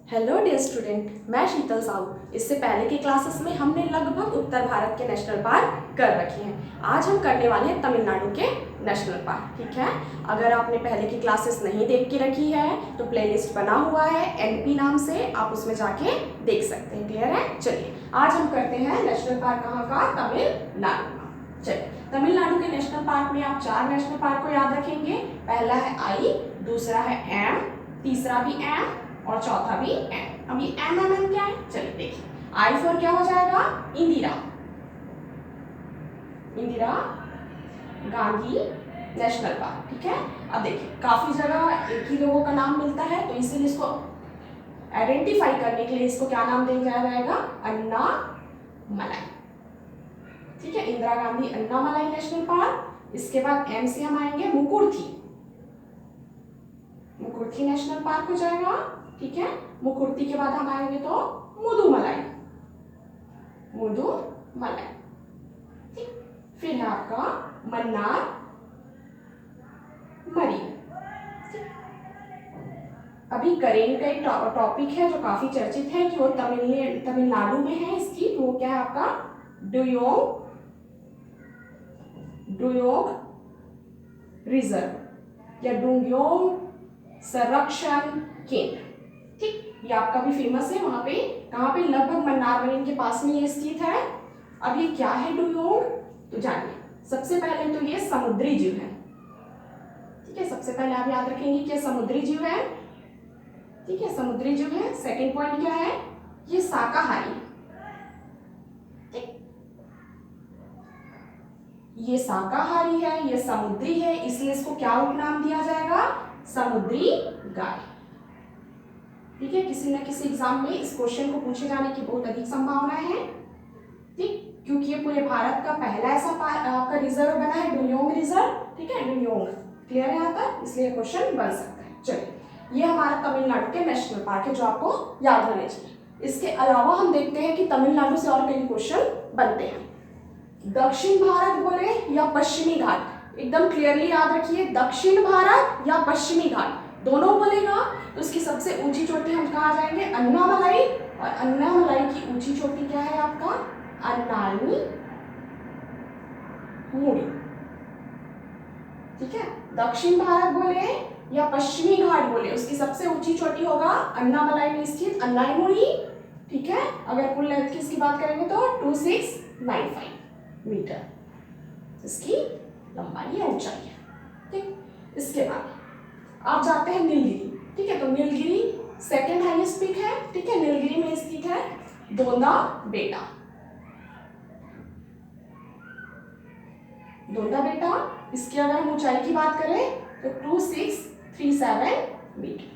Hello dear student, मैं शीतल साहू। इससे पहले की क्लासेस में हमने लगभग उत्तर भारत के नेशनल पार्क कर रखे हैं। आज हम करने वाले हैं तमिलनाडु के नेशनल पार्क। ठीक है, अगर आपने पहले की क्लासेस नहीं देख के रखी है तो प्लेलिस्ट बना हुआ है एनपी नाम से, आप उसमें जाके देख सकते हैं। क्लियर है? चलिए आज हम करते हैं नेशनल पार्क कहाँ का, तमिलनाडु का। चलिए, तमिलनाडु के नेशनल पार्क में आप 4 नेशनल पार्क को याद रखेंगे। पहला है आई, दूसरा है एम, तीसरा भी एम और चौथा भी एम। अब ये एम एम एम क्या है, चलिए देखिए। आई फॉर क्या हो जाएगा, इंदिरा, इंदिरा गांधी नेशनल पार्क। ठीक है, अब देखिए काफी जगह एक ही लोगों का नाम मिलता है, तो इसीलिए इसको आइडेंटिफाई करने के लिए इसको क्या नाम दिया जाएगा, अन्ना मलाई। ठीक है, इंदिरा गांधी अन्ना मलाई नेशनल पार्क। इसके बाद एम से हम आएंगे मुकुर्थी, मुकुर्थी नेशनल पार्क हो जाएगा। ठीक है, मुकुर्थी के बाद हम आएंगे तो मुदुमलाई, मुदुमलाई। ठीक, फिर है आपका मन्नार मरी। अभी करेंट का एक टॉपिक है जो काफी चर्चित है कि वो तमिलनाडु में है स्थित। वो क्या है आपका डुयोंग रिजर्व या डुंगयोंग संरक्षण केंद्र। ठीक, ये आपका भी फेमस है। वहां पे कहाँ पे, लगभग मन्नार मरीन के पास में ये स्थित है। अब ये क्या है डुयोंग, तो जानिए। सबसे पहले तो ये समुद्री जीव है। ठीक है, सबसे पहले आप याद रखेंगे कि समुद्री जीव है। ठीक है, समुद्री जीव है। सेकंड पॉइंट क्या है, ये शाकाहारी। ठीक, ये शाकाहारी है, ये समुद्री है, इसलिए इसको क्या उपनाम दिया जाएगा, समुद्री गाय। ठीक है, किसी न किसी एग्जाम में इस क्वेश्चन को पूछे जाने की बहुत अधिक संभावना है। ठीक, क्योंकि ये पूरे भारत का पहला ऐसा आपका रिजर्व बना है, डुयोंग रिजर्व। ठीक है, डुयोंग। क्लियर है यहाँ तक, इसलिए क्वेश्चन बन सकता है। चलिए, ये हमारा तमिलनाडु के नेशनल पार्क है जो आपको याद रहने चाहिए। इसके अलावा हम देखते हैं कि तमिलनाडु से और कई क्वेश्चन बनते हैं। दक्षिण भारत बोले या पश्चिमी घाट, एकदम क्लियरली याद रखिए, दक्षिण भारत या पश्चिमी घाट दोनों बोलेगा तो उसकी सबसे ऊंची चोटी हम कहाँ जाएंगे, अन्नामलाई। और अन्नामलाई की ऊंची चोटी क्या है आपका, अन्नानी मुड़ी। ठीक है, दक्षिण भारत बोले या पश्चिमी घाट बोले, उसकी सबसे ऊंची चोटी होगा अन्नामलाई में स्थित अन्नाई मुड़ी। ठीक है, अगर कुल लेंथ की इसकी बात करेंगे तो 2695 मीटर इसकी लंबाई या ऊंचाई है। ठीक, इसके बाद आप जाते हैं नीलगिरी। ठीक है, तो नीलगिरी सेकंड हाईएस्ट पीक है। ठीक है, नीलगिरी में स्थित है दोंदा बेटा, दोंदा बेटा। इसकी अगर हम ऊंचाई की बात करें तो 2637 मीटर।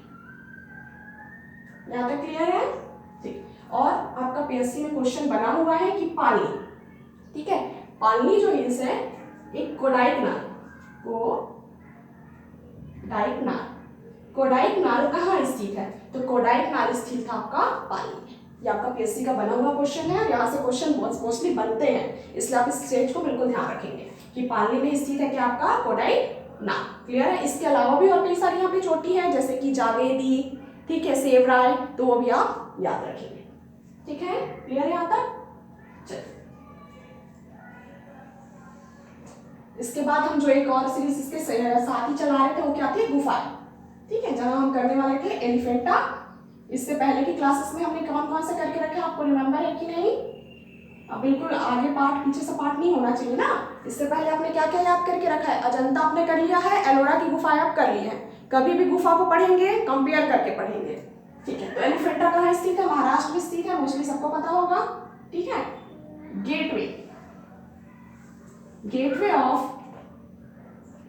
यहां तक क्लियर है? ठीक, और आपका पीएससी में क्वेश्चन बना हुआ है कि पालनी। ठीक है, पालनी जो हिल्स है एक कोडाइकनाल कहाँ स्थित है, तो कोडाइकनाल स्थित था आपका पालनी में। ये आपका पीएससी का बना हुआ क्वेश्चन है और यहाँ से क्वेश्चन बहुत मोस्टली बनते हैं, इसलिए आप इस स्टेज को बिल्कुल ध्यान रखेंगे कि पालनी में स्थित है क्या आपका कोडाइकनाल। क्लियर है? इसके अलावा भी और कई सारी यहाँ पे चोटी है जैसे कि जावेदी, ठीक है, सेवराय, तो वो भी आप याद रखेंगे। ठीक है, क्लियर है यहाँ तक? चलिए, इसके बाद हम जो एक और सीरीज इसके साथ ही चला रहे थे वो क्या थी, गुफाएं। ठीक है, जहां हम करने वाले थे एलिफेंटा। इससे पहले की क्लासेस में हमने कौन कौन से करके रखे, आपको रिमेंबर है कि नहीं? अब बिल्कुल आगे पार्ट पीछे से पार्ट नहीं होना चाहिए ना। इससे पहले आपने क्या क्या याद करके रखा है, अजंता आपने कर लिया है, एलोरा की गुफाएं आप कर ली है। कभी भी गुफा को पढ़ेंगे कंपेयर करके पढ़ेंगे। ठीक है, तो एलिफेंटा कहाँ स्थित है, महाराष्ट्र में स्थित है, मोस्टली सबको पता होगा। ठीक है, gateway of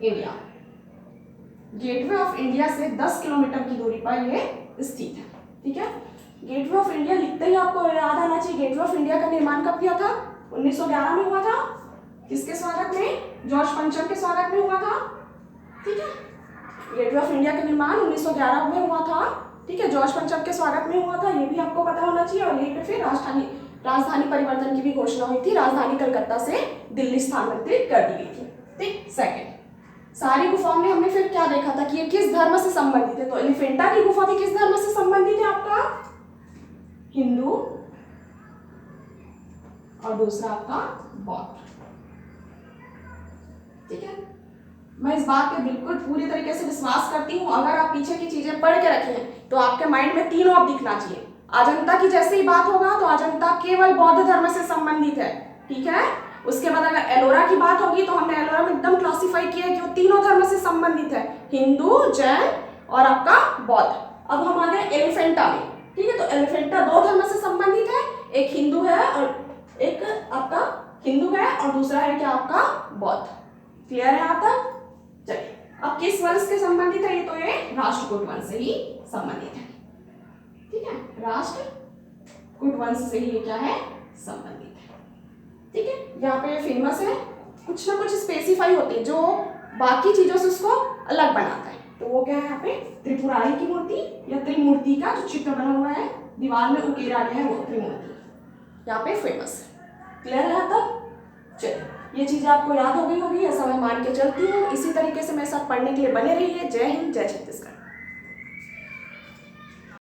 India, gateway of India से 10 किलोमीटर की दूरी पर यह स्थित है। ठीक है, गेटवे ऑफ इंडिया लिखते ही आपको याद आना चाहिए, गेटवे ऑफ इंडिया का निर्माण कब किया था, 1911 में हुआ था। किसके स्वागत में, जॉर्ज पंचम के स्वागत में हुआ था। ठीक है, गेटवे ऑफ इंडिया का निर्माण 1911 में हुआ था। ठीक है, जॉर्ज पंचम के स्वागत में हुआ था, ये भी आपको पता होना चाहिए। और यहीं पे फिर राजधानी परिवर्तन की भी घोषणा हुई थी, राजधानी कलकत्ता से दिल्ली स्थानांतरित कर दी गई थी। ठीक, सेकेंड, सारी गुफाओं में हमने फिर क्या देखा था कि ये किस धर्म से संबंधित है, तो एलिफेंटा की गुफा भी किस धर्म से संबंधित है आपका, हिंदू और दूसरा आपका बौद्ध। ठीक है, मैं इस बात पे बिल्कुल पूरी तरीके से विश्वास करती हूँ। अगर आप पीछे की चीजें पढ़ के रखें तो आपके माइंड में तीनों अब दिखना चाहिए। अजंता की जैसे ही बात होगा तो अजंता केवल बौद्ध धर्म से संबंधित है। ठीक है, उसके बाद अगर एलोरा की बात होगी तो हमने एलोरा में एकदम क्लासिफाई किया है कि वो तीनों धर्म से संबंधित है, हिंदू, जैन और आपका बौद्ध। अब हम आ गए एलिफेंटा में। ठीक है, तो एलिफेंटा दो धर्म से संबंधित है, एक हिंदू है और एक आपका हिंदू है और दूसरा है क्या आपका बौद्ध। क्लियर है यहाँ तक? चलिए, अब किस वंश के संबंधित है ये? तो ये राष्ट्रकूट वंश से ही संबंधित है। ठीक है, राष्ट्रकूट वंश से ही ये क्या है? संबंधित है। ठीक है, यहाँ पे फेमस है, कुछ ना कुछ स्पेसिफाई होती है जो बाकी चीजों से उसको अलग बनाता है। तो वो क्या है यहाँ पे? त्रिपुरारी की मूर्ति या त्रिमूर्ति का जो चित्र बना हुआ है दीवार में उकेरा गया है वो त्रिमूर्ति यहाँ पे फेमस है। क्लियर है तब? चलिए, ये चीजें आपको याद हो गई होगी ऐसा मैं मान के चलती हूँ। इसी तरीके से मेरे साथ पढ़ने के लिए बने रहिए। जय हिंद, जय छत्तीसगढ़।